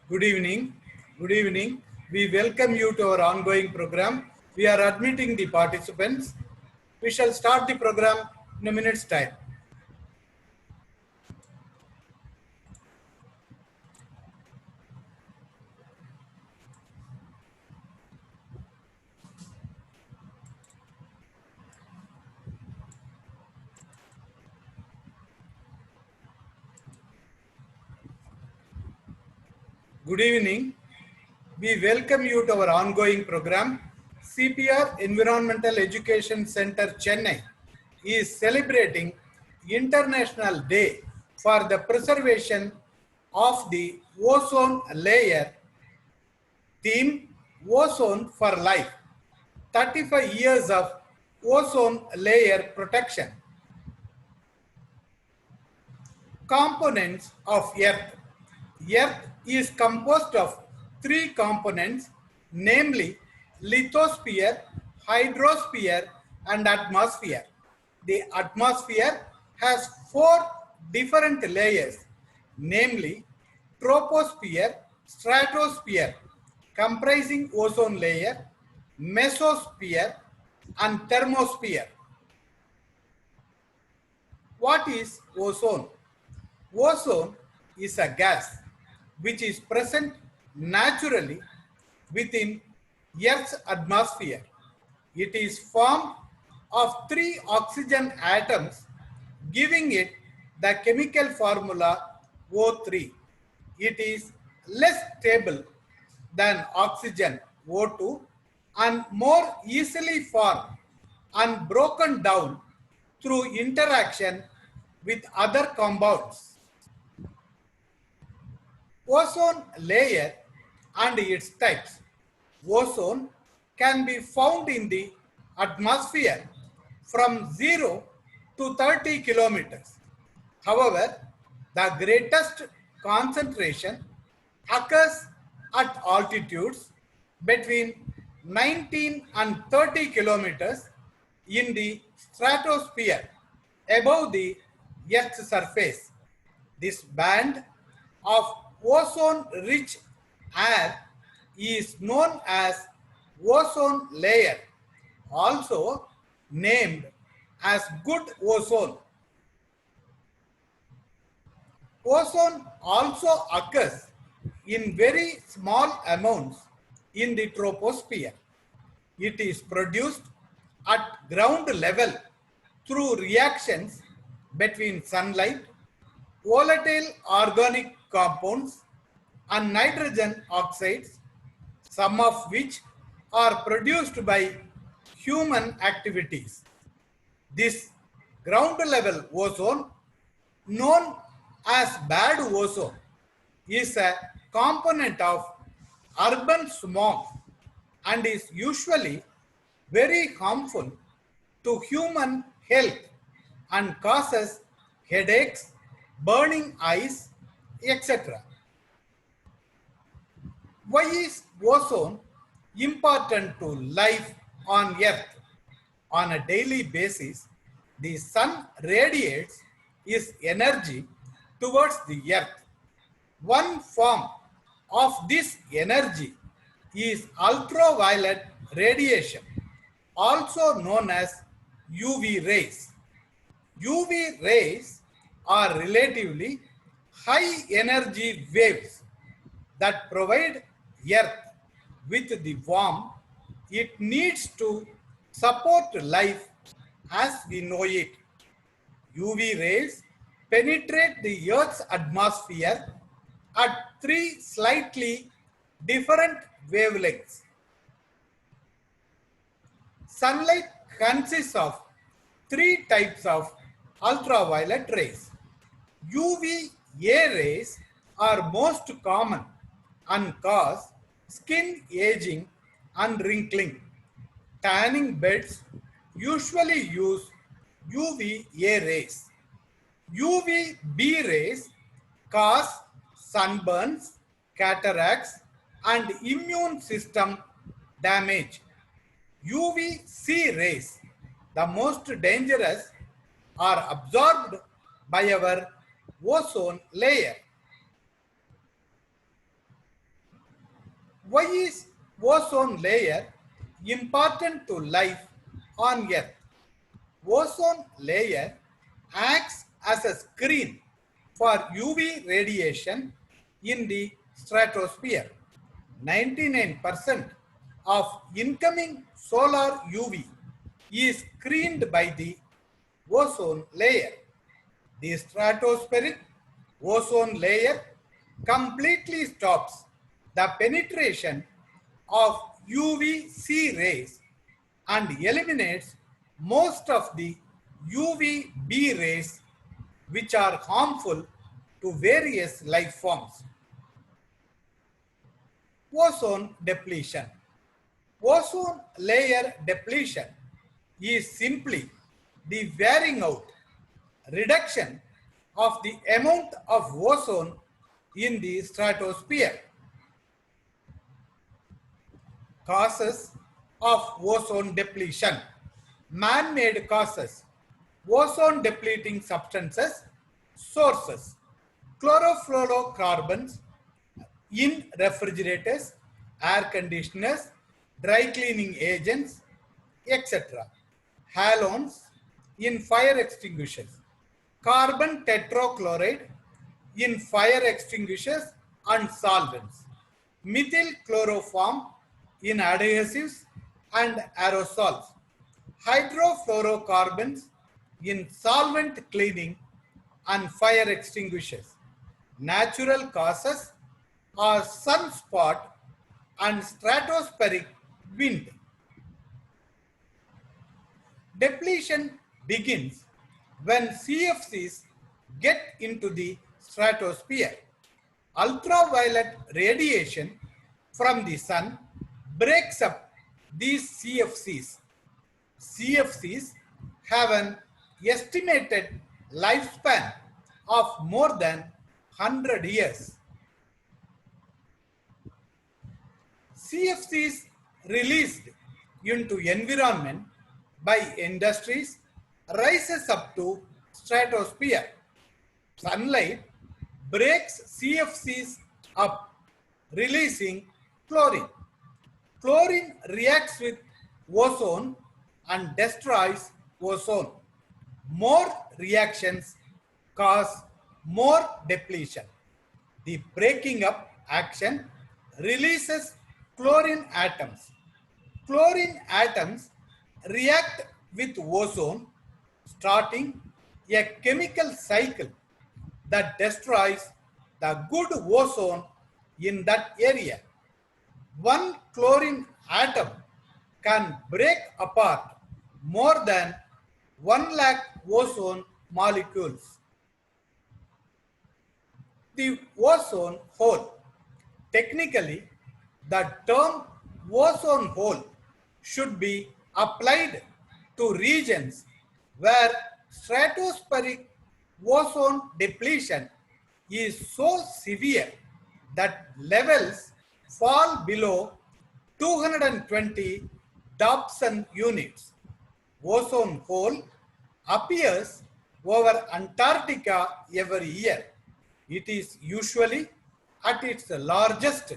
Good evening. Good evening. We welcome you to our ongoing program. We are admitting the participants. We shall start the program in a minute's time. Good evening. We welcome you to our ongoing program. CPR Environmental Education Center Chennai is celebrating International Day for the preservation of the ozone layer. Theme Ozone for Life. 35 years of ozone layer protection. Components of Earth. Earth is composed of three components, namely lithosphere, hydrosphere, and atmosphere. The atmosphere has four different layers, namely troposphere, stratosphere, comprising ozone layer, mesosphere, and thermosphere. What is ozone? Ozone is a gas which is present naturally within Earth's atmosphere. It is formed of three oxygen atoms, giving it the chemical formula O3. It is less stable than oxygen O2 and more easily formed and broken down through interaction with other compounds. Ozone layer and its types. Ozone can be found in the atmosphere from 0 to 30 kilometers. However, the greatest concentration occurs at altitudes between 19 and 30 kilometers in the stratosphere above the Earth's surface. This band of ozone-rich air is known as ozone layer, also named as good ozone. Ozone also occurs in very small amounts in the troposphere. It is produced at ground level through reactions between sunlight, volatile organic compounds, and nitrogen oxides, some of which are produced by human activities. This ground level ozone, known as bad ozone, is a component of urban smog and is usually very harmful to human health and causes headaches, burning eyes, etc. Why is ozone important to life on Earth? On a daily basis, the sun radiates its energy towards the Earth. One form of this energy is ultraviolet radiation, also known as UV rays. UV rays are relatively high energy waves that provide Earth with the warmth it needs to support life as we know it. UV rays penetrate the Earth's atmosphere at three slightly different wavelengths. Sunlight consists of three types of ultraviolet rays. UVA rays are most common and cause skin aging and wrinkling. Tanning beds usually use UVA rays. UVB rays cause sunburns, cataracts, and immune system damage. UVC rays, the most dangerous, are absorbed by our ozone layer. Why is ozone layer important to life on Earth? Ozone layer acts as a screen for UV radiation in the stratosphere. 99% of incoming solar UV is screened by the ozone layer. The stratospheric ozone layer completely stops the penetration of UVC rays and eliminates most of the UVB rays which are harmful to various life forms. Ozone depletion. Ozone layer depletion is simply the wearing out, reduction of the amount of ozone in the stratosphere. Causes of ozone depletion. Man-made causes. Ozone depleting substances. Sources. Chlorofluorocarbons in refrigerators, air conditioners, dry cleaning agents, etc. Halogens in fire extinguishers. Carbon tetrachloride in fire extinguishers and solvents. Methyl chloroform in adhesives and aerosols. Hydrofluorocarbons in solvent cleaning and fire extinguishers. Natural causes are sunspot and stratospheric wind. Depletion begins when CFCs get into the stratosphere. Ultraviolet radiation from the sun breaks up these CFCs. CFCs have an estimated lifespan of more than 100 years. CFCs released into environment by industries rises up to stratosphere. Sunlight breaks CFCs up, releasing chlorine. Chlorine reacts with ozone and destroys ozone. More reactions cause more depletion. The breaking up action releases chlorine atoms. Chlorine atoms react with ozone, starting a chemical cycle that destroys the good ozone in that area. One chlorine atom can break apart more than 1 lakh ozone molecules. The ozone hole. Technically, the term ozone hole should be applied to regions where stratospheric ozone depletion is so severe that levels fall below 220 Dobson units. Ozone hole appears over Antarctica every year. It is usually at its largest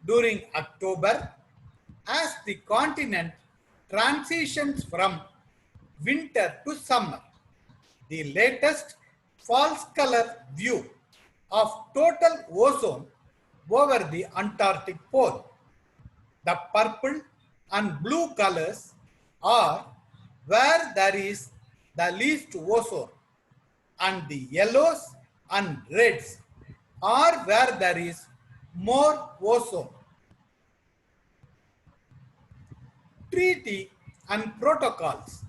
during October as the continent transitions from winter to summer. The latest false color view of total ozone over the Antarctic pole. The purple and blue colors are where there is the least ozone, and the yellows and reds are where there is more ozone. Treaty and protocols.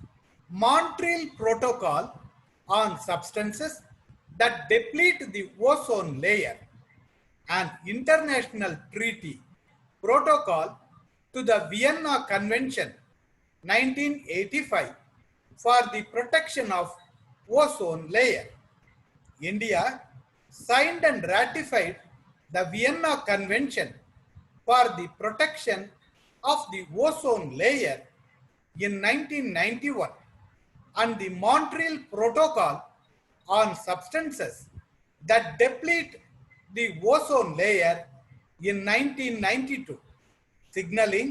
Montreal Protocol on substances that deplete the ozone layer, an international treaty protocol to the Vienna Convention 1985 for the protection of ozone layer. India signed and ratified the Vienna Convention for the protection of the ozone layer in 1991 and the Montreal Protocol on substances that deplete the ozone layer in 1992. signaling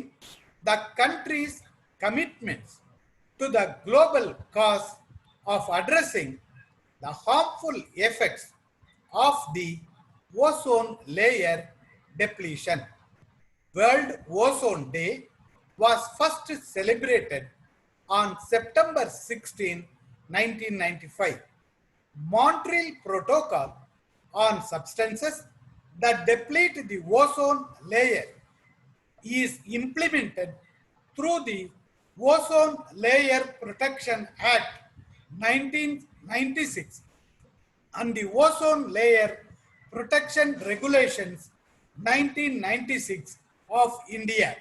the country's commitments to the global cause of addressing the harmful effects of the ozone layer depletion. World Ozone Day was first celebrated on September 16, 1995. Montreal Protocol on substances that deplete the ozone layer is implemented through the Ozone Layer Protection Act 1996 and the Ozone Layer Protection Regulations 1996 of India.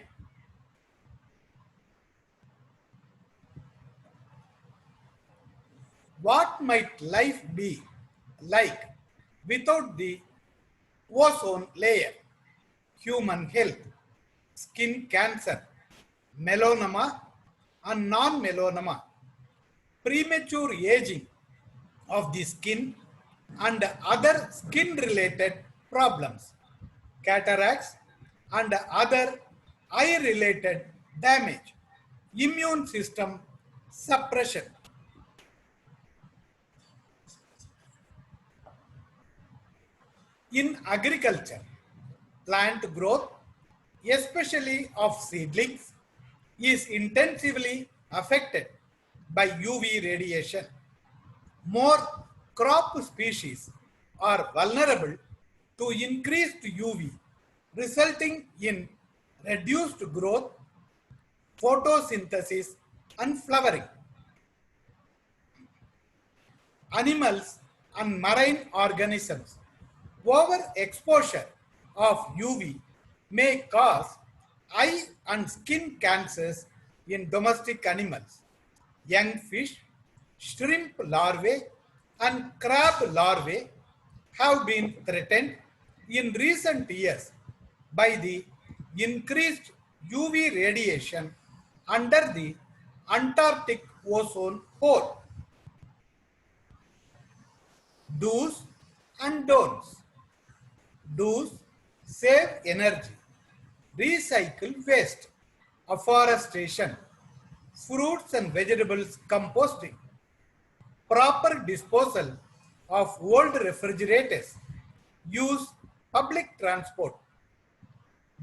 What might life be like without the ozone layer? Human health, skin cancer, melanoma and non-melanoma, premature aging of the skin and other skin-related problems, cataracts and other eye-related damage, immune system suppression. In agriculture, plant growth, especially of seedlings, is intensively affected by UV radiation. More crop species are vulnerable to increased UV, resulting in reduced growth, photosynthesis, and flowering. Animals and marine organisms. Overexposure of UV may cause eye and skin cancers in domestic animals. Young fish, shrimp larvae, and crab larvae have been threatened in recent years by the increased UV radiation under the Antarctic ozone hole. Do's and don'ts. Do's: save energy, recycle waste, afforestation, fruits and vegetables composting, proper disposal of old refrigerators, use public transport.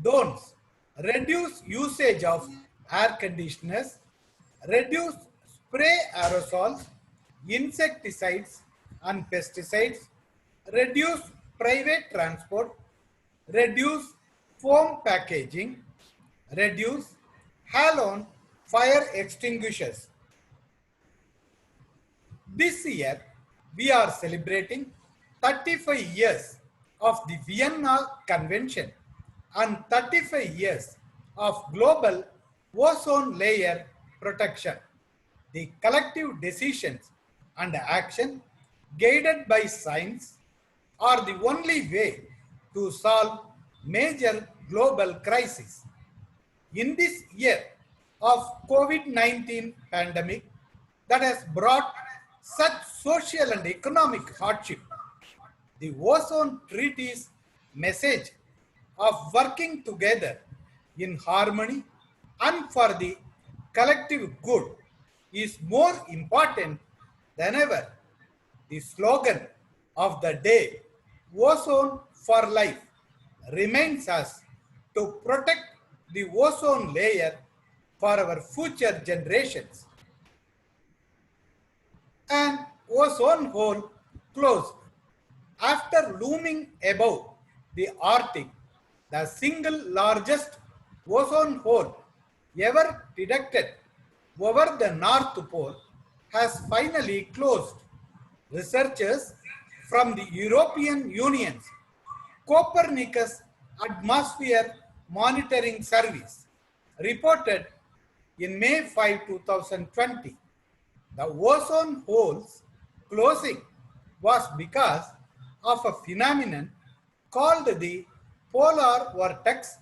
Don'ts: reduce usage of air conditioners, reduce spray aerosols, insecticides and pesticides, reduce private transport, reduce foam packaging, reduce halon fire extinguishers. This year, we are celebrating 35 years of the Vienna Convention and 35 years of global ozone layer protection. The collective decisions and action guided by science are the only way to solve major global crises. In this year of COVID-19 pandemic that has brought such social and economic hardship, the Ozone Treaty's message of working together in harmony and for the collective good is more important than ever. The slogan of the day, Ozone for Life, reminds us to protect the ozone layer for our future generations. An ozone hole closed. After looming above the Arctic, the single largest ozone hole ever detected over the North Pole has finally closed. Researchers from the European Union's Copernicus Atmosphere Monitoring Service reported in May 5, 2020. The ozone hole's closing was because of a phenomenon called the polar vortex,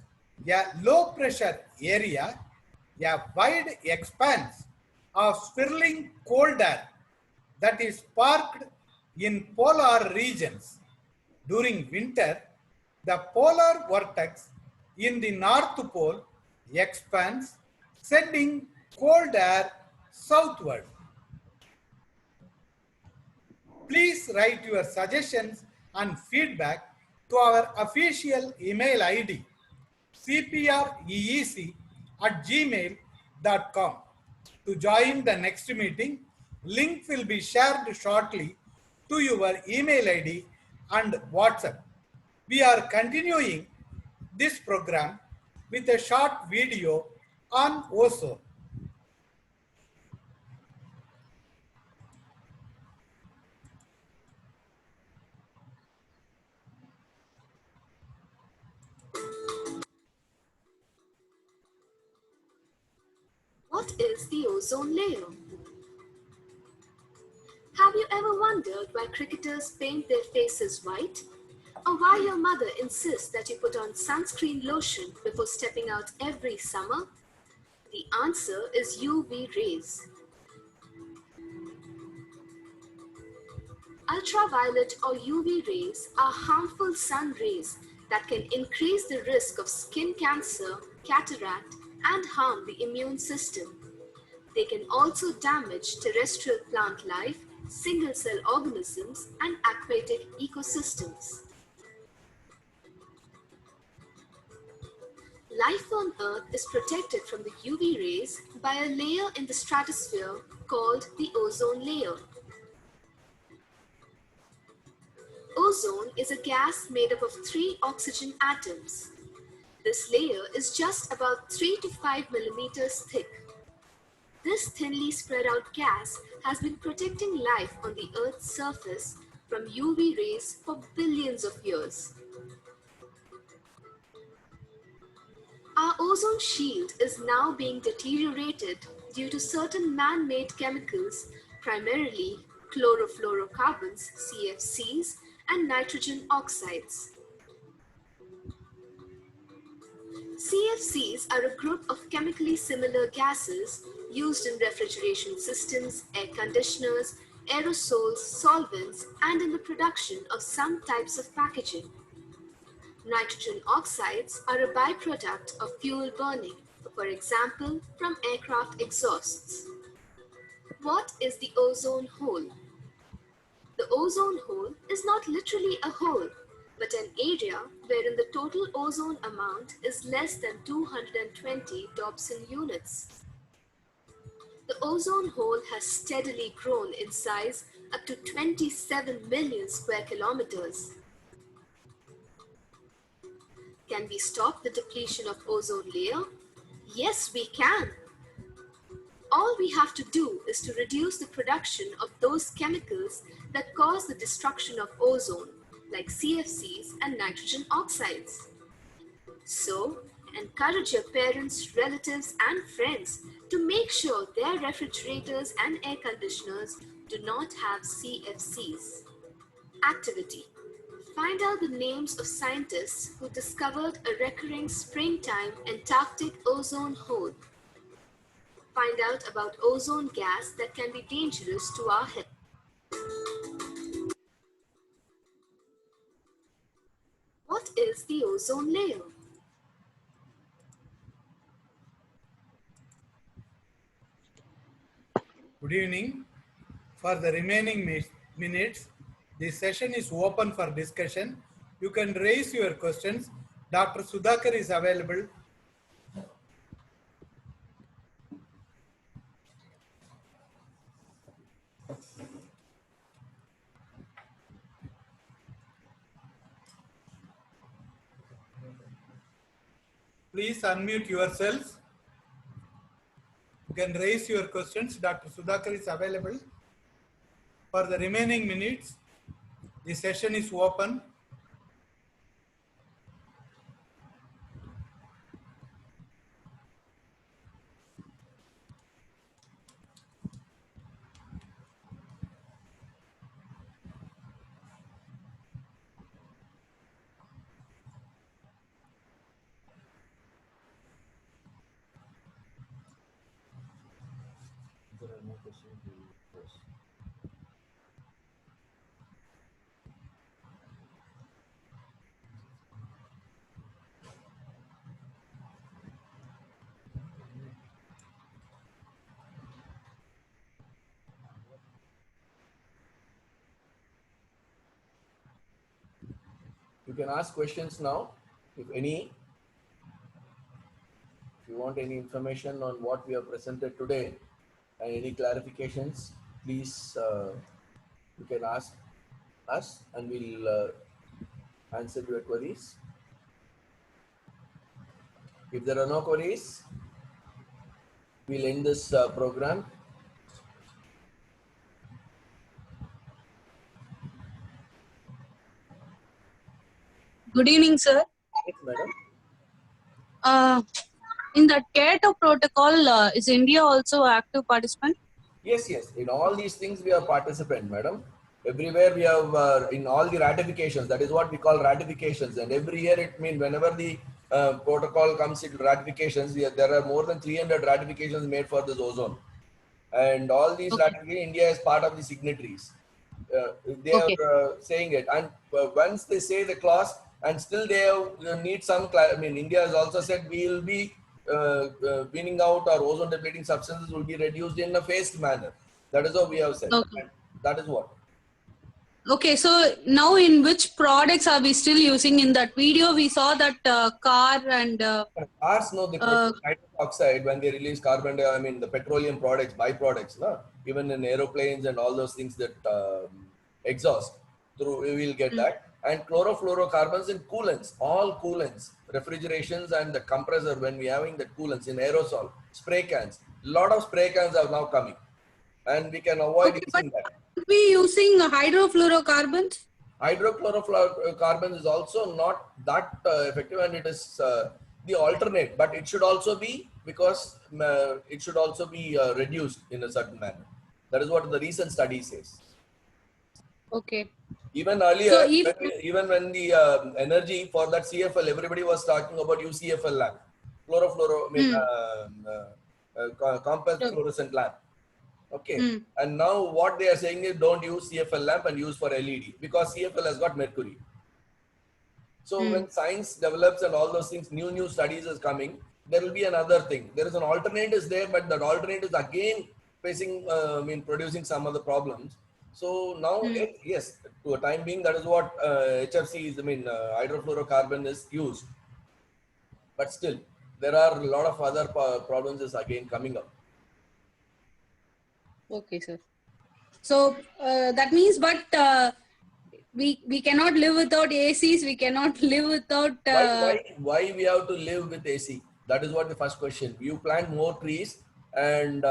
a low pressure area, a wide expanse of swirling cold air that is parked in polar regions. During winter, the polar vortex in the North Pole expands, sending cold air southward. Please write your suggestions and feedback to our official email ID cpreec@gmail.com. To join the next meeting, link will be shared shortly to your email ID and WhatsApp. We are continuing this program with a short video on ozone. What is the ozone layer? Have you ever wondered why cricketers paint their faces white? Or why your mother insists that you put on sunscreen lotion before stepping out every summer? The answer is UV rays. Ultraviolet or UV rays are harmful sun rays that can increase the risk of skin cancer, cataract, and harm the immune system. They can also damage terrestrial plant life, single-cell organisms, and aquatic ecosystems. Life on Earth is protected from the UV rays by a layer in the stratosphere called the ozone layer. Ozone is a gas made up of 3 oxygen atoms. This layer is just about 3 to 5 millimeters thick. This thinly spread out gas has been protecting life on the Earth's surface from UV rays for billions of years. Our ozone shield is now being deteriorated due to certain man-made chemicals, primarily chlorofluorocarbons, CFCs, and nitrogen oxides. CFCs are a group of chemically similar gases used in refrigeration systems, air conditioners, aerosols, solvents, and in the production of some types of packaging. Nitrogen oxides are a byproduct of fuel burning, for example, from aircraft exhausts. What is the ozone hole? The ozone hole is not literally a hole, but an area wherein the total ozone amount is less than 220 Dobson units. The ozone hole has steadily grown in size up to 27 million square kilometers. Can we stop the depletion of ozone layer? Yes, we can. All we have to do is to reduce the production of those chemicals that cause the destruction of ozone, like CFCs and nitrogen oxides. So, encourage your parents, relatives, and friends to make sure their refrigerators and air conditioners do not have CFCs. Activity. Find out the names of scientists who discovered a recurring springtime Antarctic ozone hole. Find out about ozone gas that can be dangerous to our health. What is the ozone layer? Good evening. For the remaining minutes, the session is open for discussion. You can raise your questions. Dr. Sudhakar is available. Please unmute yourselves. You can raise your questions. Dr. Sudhakar is available. For the remaining minutes, the session is open. You can ask questions now, if any. If you want any information on what we have presented today and any clarifications, please you can ask us and we'll answer your queries. If there are no queries, we'll end this program. Good evening, sir. Yes, madam. In the Kyoto Protocol, is India also active participant? Yes, yes. In all these things, we are participant, madam. Everywhere we have, in all the ratifications, that is what we call ratifications. And every year it means whenever the protocol comes into ratifications, there are more than 300 ratifications made for this ozone. And all these Okay. ratifications, India is part of the signatories. They are Okay. saying it. And once they say the clause, and still they have, need some, I mean, India has also said we will be weaning out our ozone depleting substances will be reduced in a phased manner. That is what we have said. Okay. And that is what. Okay, so now in which products are we still using? In that video, we saw that car and Cars, no, they produce nitrous oxide when they release carbon dioxide, I mean, the petroleum products, byproducts, no? Even in aeroplanes and all those things that exhaust, through we will get that. And chlorofluorocarbons in coolants, all coolants, refrigerations and the compressor when we having the coolants in aerosol, spray cans, lot of spray cans are now coming and we can avoid okay, but using that. are we using hydrofluorocarbons? Hydrochlorofluorocarbons is also not that effective and it is the alternate, but it should also be because it should also be reduced in a certain manner. That is what the recent study says. Okay. Even earlier, So if even when the energy for that CFL, everybody was talking about UCFL lamp, compact fluorescent lamp. Okay. And now what they are saying is don't use CFL lamp and use for LED because CFL has got mercury. So when science develops and all those things, new studies is coming, there will be another thing. There is an alternate is there, but that alternate is again facing, producing some other problems. So now, yes, to a time being, that is what HFC is, hydrofluorocarbon is used. But still, there are a lot of other problems is again coming up. okay, sir. So that means, but we cannot live without ACs. We cannot live without. Why we have to live with AC? That is what the first question. You plant more trees, and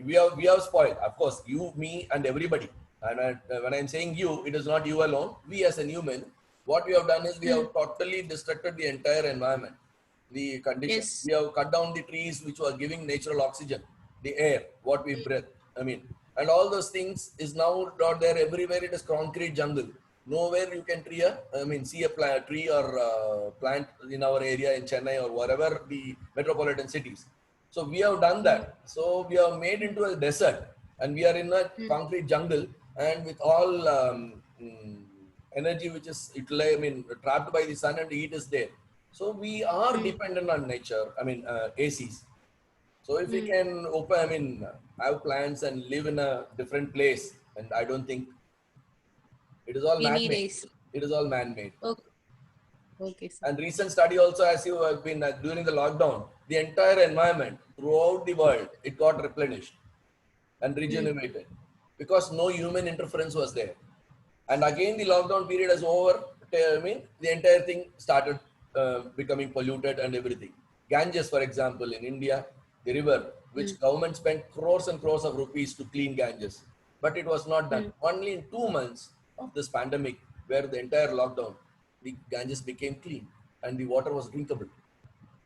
we have spoiled. Of course, you, me, and everybody. And when I'm saying you, it is not you alone. We as a human, what we have done is we have totally destructed the entire environment, the condition. Yes. We have cut down the trees which were giving natural oxygen, the air, what we breathe. And all those things is now not there everywhere. It is concrete jungle. Nowhere you can see a tree or plant in our area in Chennai or wherever the metropolitan cities. So we have done that. So we are made into a desert and we are in a concrete jungle and with all energy which is trapped by the sun and the heat is there. So we are dependent on nature. ACs. So if we can have plants and live in a different place, and I don't think it is all We need man-made. AC. It is all man-made. Okay. Okay, sir. And recent study also, as you have been during the lockdown, the entire environment throughout the world, it got replenished and regenerated because no human interference was there. And again, the lockdown period is over. The entire thing started becoming polluted and everything. Ganges, for example, in India, the river, which government spent crores and crores of rupees to clean Ganges, but it was not done. Only in 2 months of this pandemic, where the entire lockdown, the Ganges became clean and the water was drinkable.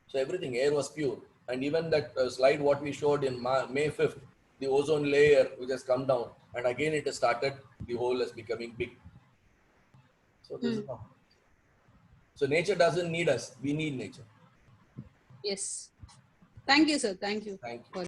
So everything, air was pure. And even that slide what we showed in May 5th, the ozone layer which has come down and again it has started, the hole is becoming big. So this is how. So nature doesn't need us, we need nature. Yes. Thank you, sir. Thank you. Thank you.